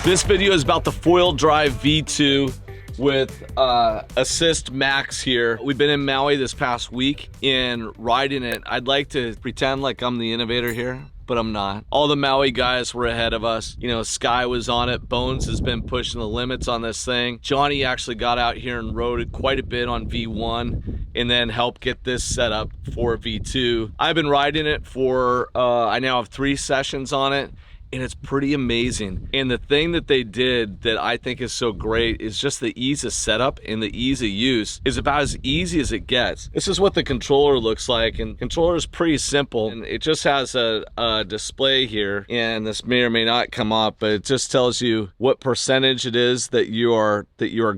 This video is about the foil drive V2 with Assist Max here. We've been in Maui this past week and riding it. I'd like to pretend like I'm the innovator here, but I'm not. All the Maui guys were ahead of us. You know, Sky was on it. Bones has been pushing the limits on this thing. Johnny actually got out here and rode it quite a bit on V1 and then helped get this set up for V2. I've been riding it for, I now have 3 sessions on it, and it's pretty amazing. And the thing that they did that I think is so great is just the ease of setup and the ease of use is about as easy as it gets. This is what the controller looks like, and controller is pretty simple. And it just has a display here, and this may or may not come up, but it just tells you what percentage it is that you are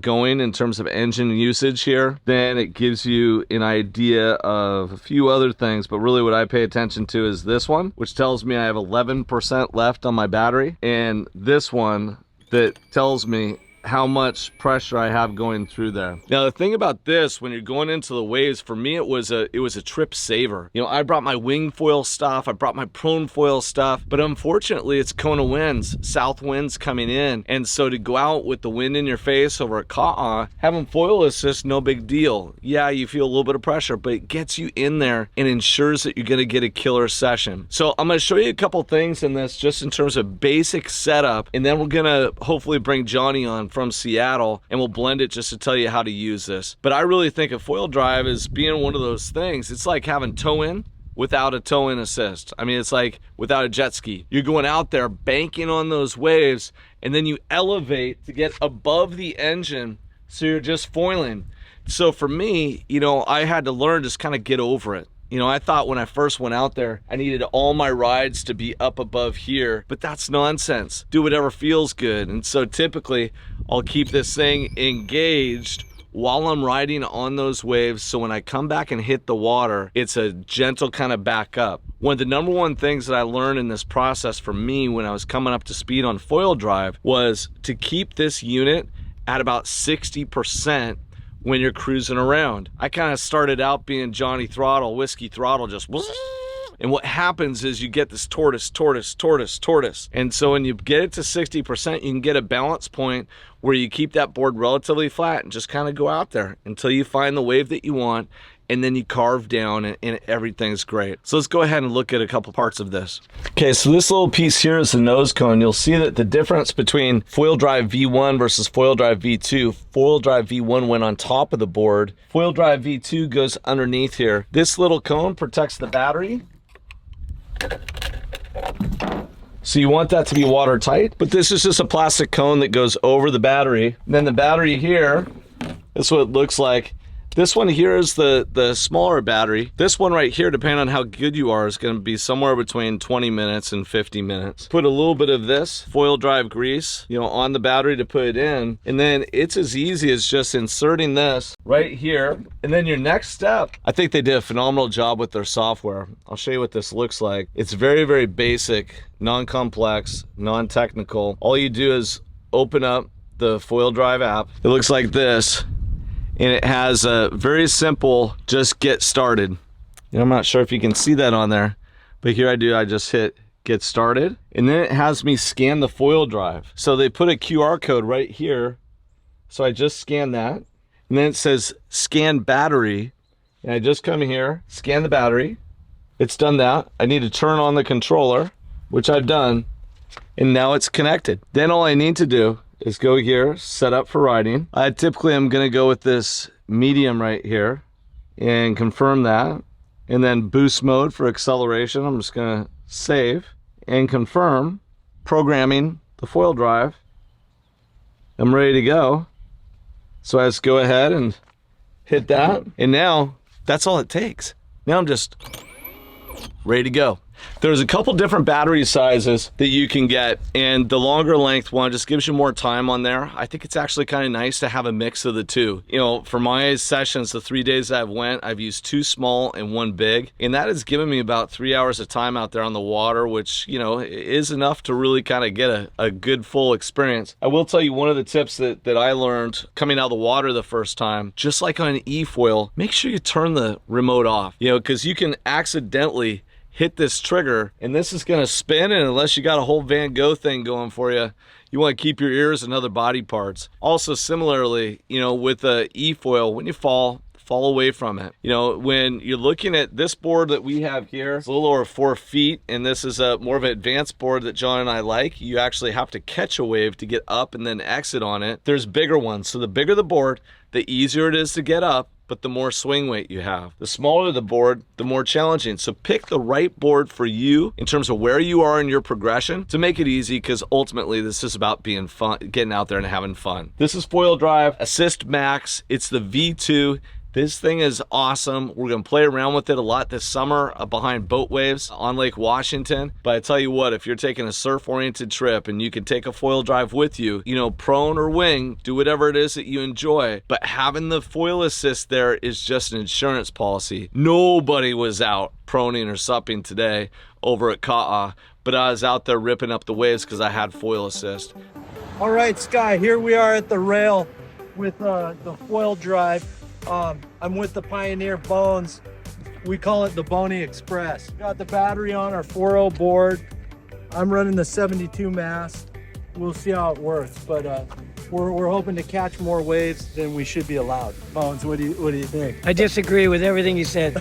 going in terms of engine usage here. Then it gives you an idea of a few other things, but really what I pay attention to is this one, which tells me I have 11% left on my battery, and this one that tells me how much pressure I have going through there. Now the thing about this, when you're going into the waves, for me it was a trip saver. You know, I brought my wing foil stuff, I brought my prone foil stuff, but unfortunately it's Kona winds, south winds coming in, and so to go out with the wind in your face over a ka'a, having foil assist, no big deal. Yeah, you feel a little bit of pressure, but it gets you in there and ensures that you're gonna get a killer session. So I'm gonna show you a couple things in this just in terms of basic setup, and then we're gonna hopefully bring Johnny on from Seattle and we'll blend it just to tell you how to use this. But I really think a foil drive is being one of those things. It's like having toe-in without a toe-in assist. I mean, it's like without a jet ski. You're going out there banking on those waves, and then you elevate to get above the engine, so you're just foiling. So for me, you know, I had to learn just kind of get over it. You know, I thought when I first went out there, I needed all my rides to be up above here, but that's nonsense. Do whatever feels good. And so typically I'll keep this thing engaged while I'm riding on those waves, so when I come back and hit the water, it's a gentle kind of back up. One of the number one things that I learned in this process for me when I was coming up to speed on foil drive was to keep this unit at about 60% when you're cruising around. I kind of started out being Johnny Throttle, Whiskey Throttle, just and what happens is you get this tortoise. And so when you get it to 60%, you can get a balance point where you keep that board relatively flat and just kind of go out there until you find the wave that you want, and then you carve down and everything's great. So let's go ahead and look at a couple parts of this. Okay, so this little piece here is the nose cone. You'll see that the difference between foil drive V1 versus foil drive V2, foil drive V1 went on top of the board. Foil drive V2 goes underneath here. This little cone protects the battery. So you want that to be watertight, but this is just a plastic cone that goes over the battery. And then the battery here, that's what it looks like. This one here is the smaller battery. This one right here, depending on how good you are, is going to be somewhere between 20 minutes and 50 minutes. Put a little bit of this foil drive grease, you know, on the battery to put it in. And then it's as easy as just inserting this right here. And then your next step, I think they did a phenomenal job with their software. I'll show you what this looks like. It's very, very basic, non-complex, non-technical. All you do is open up the foil drive app. It looks like this. And it has a very simple, just get started. And I'm not sure if you can see that on there, but here I just hit get started. And then it has me scan the foil drive. So they put a QR code right here. So I just scan that. And then it says scan battery. And I just come here, scan the battery. It's done that. I need to turn on the controller, which I've done. And now it's connected. Then all I need to do is go here, set up for riding. I typically am gonna go with this medium right here and confirm that. And then boost mode for acceleration. I'm just gonna save and confirm programming the foil drive. I'm ready to go. So I just go ahead and hit that. And now that's all it takes. Now I'm just ready to go. There's a couple different battery sizes that you can get, and the longer length one just gives you more time on there. I think it's actually kind of nice to have a mix of the two. You know, for my sessions, the 3 days I've went, I've used 2 small and 1 big, and that has given me about 3 hours of time out there on the water, which, you know, is enough to really kind of get a good full experience. I will tell you one of the tips that I learned coming out of the water the first time, just like on an e-foil, make sure you turn the remote off, you know, because you can accidentally hit this trigger, and this is gonna spin, and unless you got a whole Van Gogh thing going for you, you want to keep your ears and other body parts. Also, similarly, you know, with the e-foil, when you fall away from it. You know, when you're looking at this board that we have here, it's a little over 4 feet, and this is a more of an advanced board that John and I like. You actually have to catch a wave to get up and then exit on it. There's bigger ones. So the bigger the board, the easier it is to get up, but the more swing weight you have. The smaller the board, the more challenging. So pick the right board for you in terms of where you are in your progression to make it easy, because ultimately this is about being fun, getting out there and having fun. This is foil drive, Assist Max. It's the V2. This thing is awesome. We're gonna play around with it a lot this summer behind boat waves on Lake Washington. But I tell you what, if you're taking a surf-oriented trip and you can take a foil drive with you, you know, prone or wing, do whatever it is that you enjoy. But having the foil assist there is just an insurance policy. Nobody was out proning or supping today over at Ka'a, but I was out there ripping up the waves because I had foil assist. All right, Sky, here we are at the rail with the foil drive. I'm with the Pioneer Bones. We call it the Boney Express. Got the battery on our 4.0 board. I'm running the 72 Mast. We'll see how it works, but we're hoping to catch more waves than we should be allowed. Bones, what do you think? I disagree with everything you said.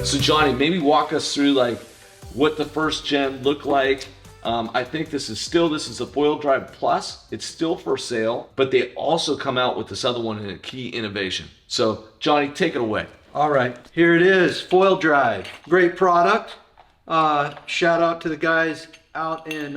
So Johnny, maybe walk us through like what the first gen looked like. I think this is a foil drive plus. It's still for sale, but they also come out with this other one in a key innovation. So Johnny, take it away. All right, here it is, foil drive. Great product. Shout out to the guys out in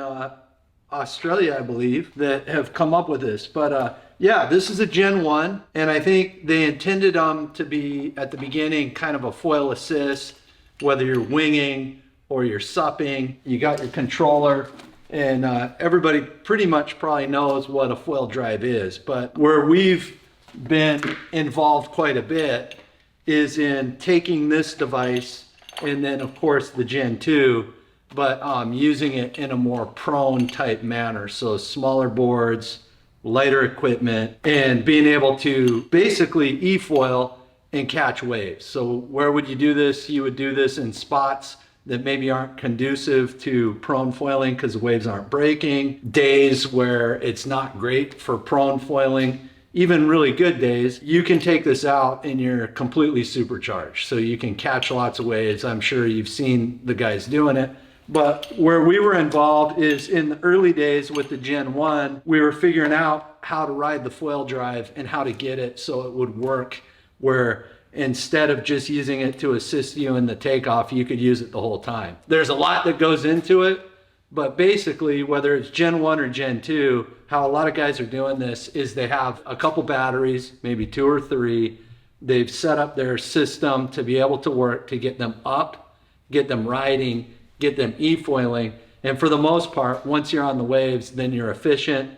Australia, I believe, that have come up with this. But yeah, this is a Gen 1, and I think they intended to be, at the beginning, kind of a foil assist, whether you're winging or you're supping. You got your controller, and everybody pretty much probably knows what a foil drive is. But where we've been involved quite a bit is in taking this device, and then of course the Gen 2, but using it in a more prone type manner. So smaller boards, lighter equipment, and being able to basically e-foil and catch waves. So where would you do this? You would do this in spots that maybe aren't conducive to prone foiling because the waves aren't breaking. Days where it's not great for prone foiling, even really good days, you can take this out and you're completely supercharged. So you can catch lots of waves. I'm sure you've seen the guys doing it. But where we were involved is in the early days with the Gen 1, we were figuring out how to ride the foil drive and how to get it so it would work, where instead of just using it to assist you in the takeoff, you could use it the whole time. There's a lot that goes into it, but basically, whether it's Gen 1 or Gen 2, how a lot of guys are doing this is they have a couple batteries, maybe 2 or 3. They've set up their system to be able to work, to get them up, get them riding, get them e-foiling, and for the most part, once you're on the waves, then you're efficient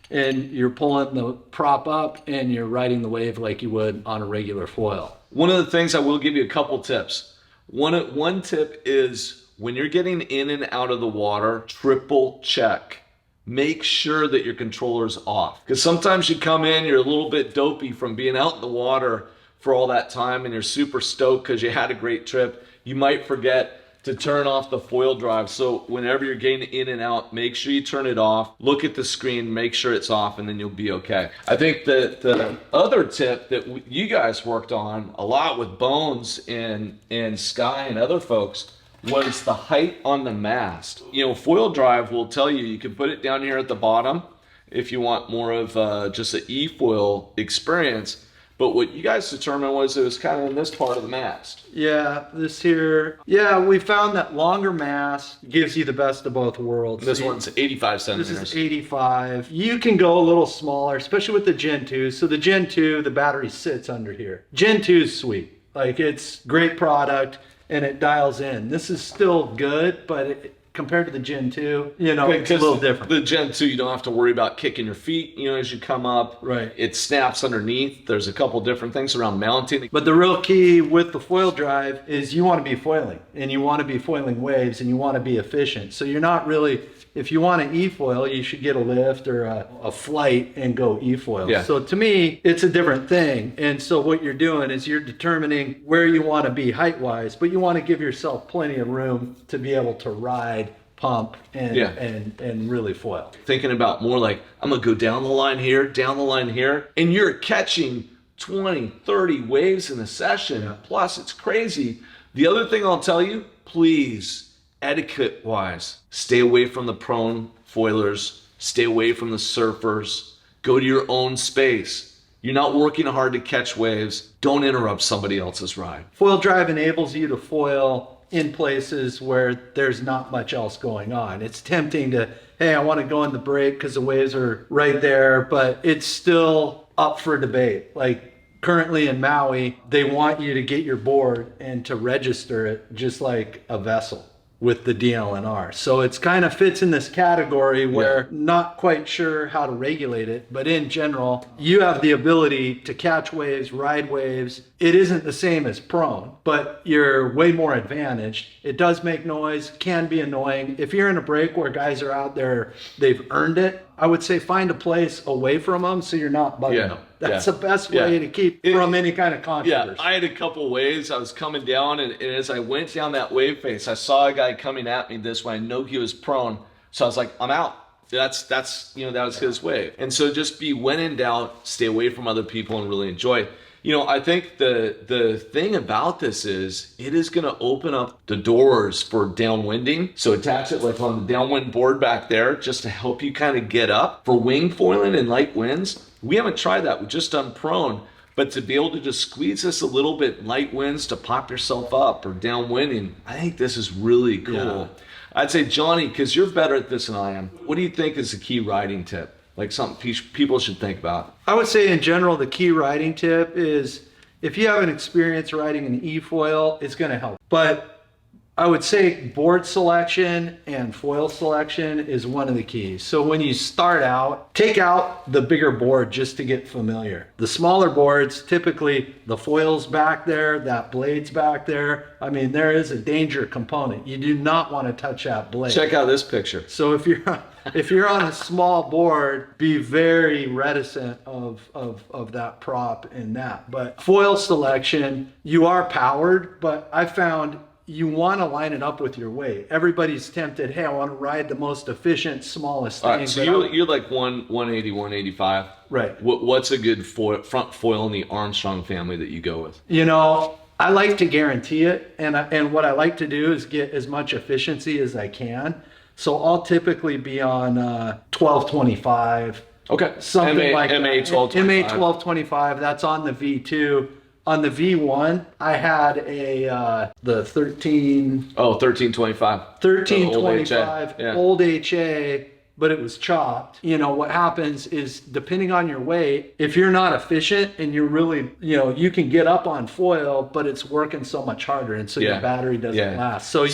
and you're pulling the prop up and you're riding the wave like you would on a regular foil. One of the things, I will give you a couple tips. One tip is when you're getting in and out of the water, triple check. Make sure that your controller's off, because sometimes you come in, you're a little bit dopey from being out in the water for all that time and you're super stoked because you had a great trip. You might forget to turn off the foil drive. So whenever you're getting in and out, make sure you turn it off. Look at the screen, make sure it's off, and then you'll be okay. I think that the other tip that you guys worked on a lot with Bones and Sky and other folks was the height on the mast. You know, foil drive will tell you can put it down here at the bottom if you want more of just an e-foil experience. But what you guys determined was it was kind of in this part of the mast. Yeah, this here. Yeah, we found that longer mast gives you the best of both worlds. This one's 85 centimeters. This is 85. You can go a little smaller, especially with the Gen 2. So the Gen 2, the battery sits under here. Gen 2 is sweet. Like, it's great product and it dials in. This is still good, but compared to the Gen 2, you know, it's a little different. The Gen 2, you don't have to worry about kicking your feet, you know, as you come up. Right. It snaps underneath. There's a couple different things around mounting. But the real key with the foil drive is you want to be foiling, and you want to be foiling waves, and you want to be efficient. So you're not really, if you want to e-foil, you should get a lift or a flight and go e-foil. Yeah. So to me, it's a different thing. And so what you're doing is you're determining where you want to be height-wise, but you want to give yourself plenty of room to be able to ride, pump, and really foil. Thinking about more like, I'm going to go down the line here, and you're catching 20, 30 waves in a session. Yeah. Plus, it's crazy. The other thing I'll tell you, please, etiquette-wise, stay away from the prone foilers, stay away from the surfers, go to your own space. You're not working hard to catch waves. Don't interrupt somebody else's ride. Foil drive enables you to foil in places where there's not much else going on. It's tempting to, hey, I want to go in the break because the waves are right there, but it's still up for debate. Like currently in Maui, they want you to get your board and to register it just like a vessel with the DLNR. So it's kind of fits in this category where not quite sure how to regulate it, but in general, you have the ability to catch waves, ride waves. It isn't the same as prone, but you're way more advantaged. It does make noise, can be annoying. If you're in a break where guys are out there, they've earned it, I would say find a place away from them so you're not bugging them. That's the best way to keep from any kind of controversy. Yeah, I had a couple waves. I was coming down, and as I went down that wave face, I saw a guy coming at me this way. I know he was prone, so I was like, I'm out. That's you know, that was his wave. And so just be when in doubt, stay away from other people and really enjoy. You know, I think the thing about this is it is going to open up the doors for downwinding. So attach it like on the downwind board back there just to help you kind of get up. For wing foiling and light winds, we haven't tried that. We've just done prone. But to be able to just squeeze this a little bit, light winds to pop yourself up or downwinding, I think this is really cool. Yeah. I'd say, Johnny, because you're better at this than I am, what do you think is the key riding tip? Like something people should think about? I would say in general, the key riding tip is if you have an experience riding an e-foil, it's going to help. But I would say board selection and foil selection is one of the keys. So when you start out, take out the bigger board just to get familiar. The smaller boards, typically the foil's back there, that blade's back there. I mean, there is a danger component. You do not want to touch that blade. Check out this picture. So if you're on a small board, be very reticent of that prop and that. But foil selection, you are powered, but I found you want to line it up with your weight. Everybody's tempted, hey, I want to ride the most efficient, smallest thing. All right, so you're like 180, 185. Right. What's a good front foil in the Armstrong family that you go with? You know, I like to guarantee it, and what I like to do is get as much efficiency as I can. So I'll typically be on 1225. Okay. Something like MA that. 1225. MA 1225. That's on the V2. On the V1, I had the 13. Oh, 1325. 1325 old HA, but it was chopped. You know, what happens is depending on your weight, if you're not efficient and you're really, you know, you can get up on foil, but it's working so much harder. And so your battery doesn't last. So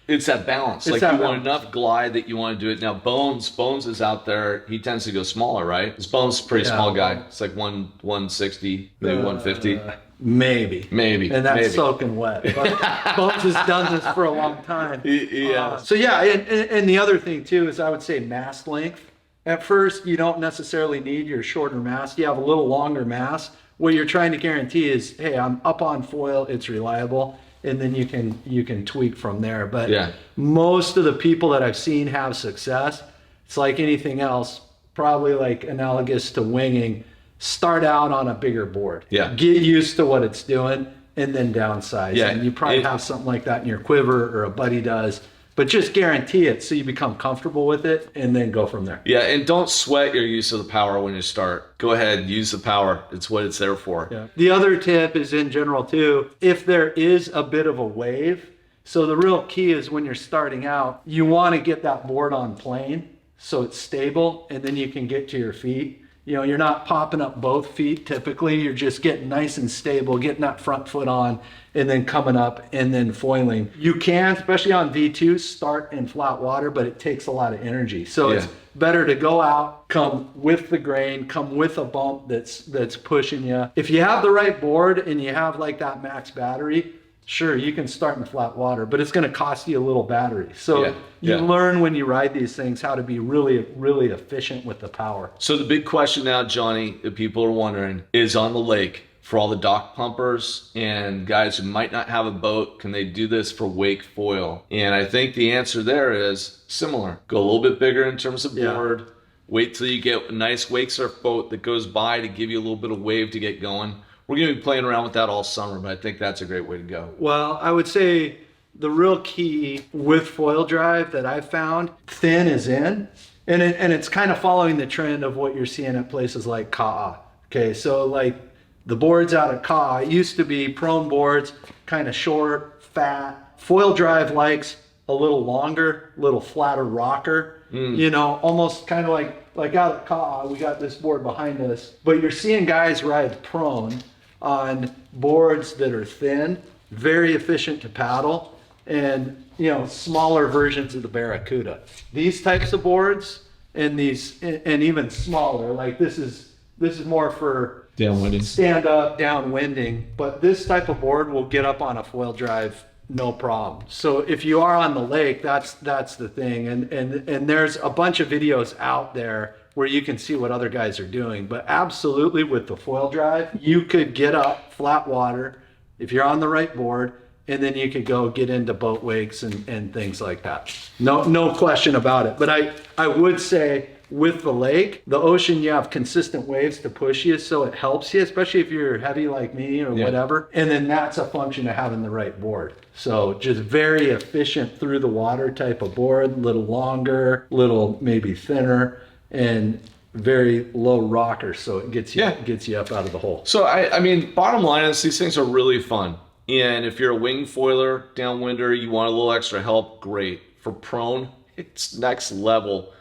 it's that balance. Like you want enough glide that you want to do it. Now Bones is out there. He tends to go smaller, right? This Bones is a pretty small guy. It's like 160, maybe 150. Maybe. And that's soaking wet. But Bones has done this for a long time. Yeah. So yeah, and the other thing too is I would say mast length. At first, you don't necessarily need your shorter mast. You have a little longer mast. What you're trying to guarantee is, hey, I'm up on foil, it's reliable. and then you can tweak from there. But Yeah. most of the people that I've seen have success, it's like anything else, probably like analogous to winging. Start out on a bigger board. Yeah. Get used to what it's doing and then downsize. Yeah. And you probably have something like that in your quiver, or a buddy does. But just guarantee it so you become comfortable with it and then go from there. Yeah, and don't sweat your use of the power when you start. Go ahead, use the power. It's what it's there for. Yeah. The other tip is in general too, if there is a bit of a wave, so the real key is when you're starting out, you want to get that board on plane so it's stable, and then you can get to your feet. You know, you're not popping up both feet typically. You're just getting nice and stable, getting that front foot on, and then coming up and then foiling. You can, especially on V2, start in flat water, but it takes a lot of energy. So it's better to go out, come with the grain, come with a bump that's pushing you. If you have the right board and you have like that max battery, sure, you can start in flat water, but it's going to cost you a little battery. So you learn when you ride these things how to be really, really efficient with the power. So the big question now, Johnny, that people are wondering is on the lake, for all the dock pumpers and guys who might not have a boat, can they do this for wake foil? And I think the answer there is similar. Go a little bit bigger in terms of board. Wait till you get a nice wake surf boat that goes by to give you a little bit of wave to get going. We're going to be playing around with that all summer, but I think that's a great way to go. Well, I would say the real key with foil drive that I've found, thin is in, and it's kind of following the trend of what you're seeing at places like Ka'a. Okay, so like the boards out at Ka'a, it used to be prone boards, kind of short, fat. Foil drive likes a little longer, little flatter rocker, you know, almost kind of like out at Ka'a, we got this board behind us, but you're seeing guys ride prone on boards that are thin, very efficient to paddle, and you know, smaller versions of the Barracuda. These types of boards and these, and even smaller, like this is more for Downwinding. Stand up, downwinding, but this type of board will get up on a foil drive no problem. So if you are on the lake, that's the thing, and there's a bunch of videos out there where you can see what other guys are doing. But absolutely, with the foil drive, you could get up flat water if you're on the right board, and then you could go get into boat wakes and things like that. No question about it. But I would say with the lake, the ocean, you have consistent waves to push you, so it helps you, especially if you're heavy like me or whatever. And then that's a function of having the right board. So just very efficient through the water type of board, little longer, little maybe thinner, and very low rocker, so it gets you up out of the hole. So I mean, bottom line is these things are really fun. And if you're a wing foiler, downwinder, you want a little extra help, great. For prone, it's next level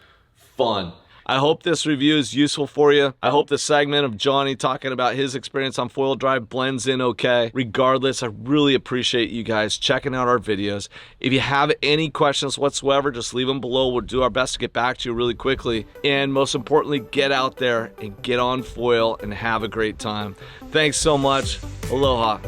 fun. I hope this review is useful for you. I hope the segment of Johnny talking about his experience on foil drive blends in okay. Regardless, I really appreciate you guys checking out our videos. If you have any questions whatsoever, just leave them below. We'll do our best to get back to you really quickly. And most importantly, get out there and get on foil and have a great time. Thanks so much. Aloha.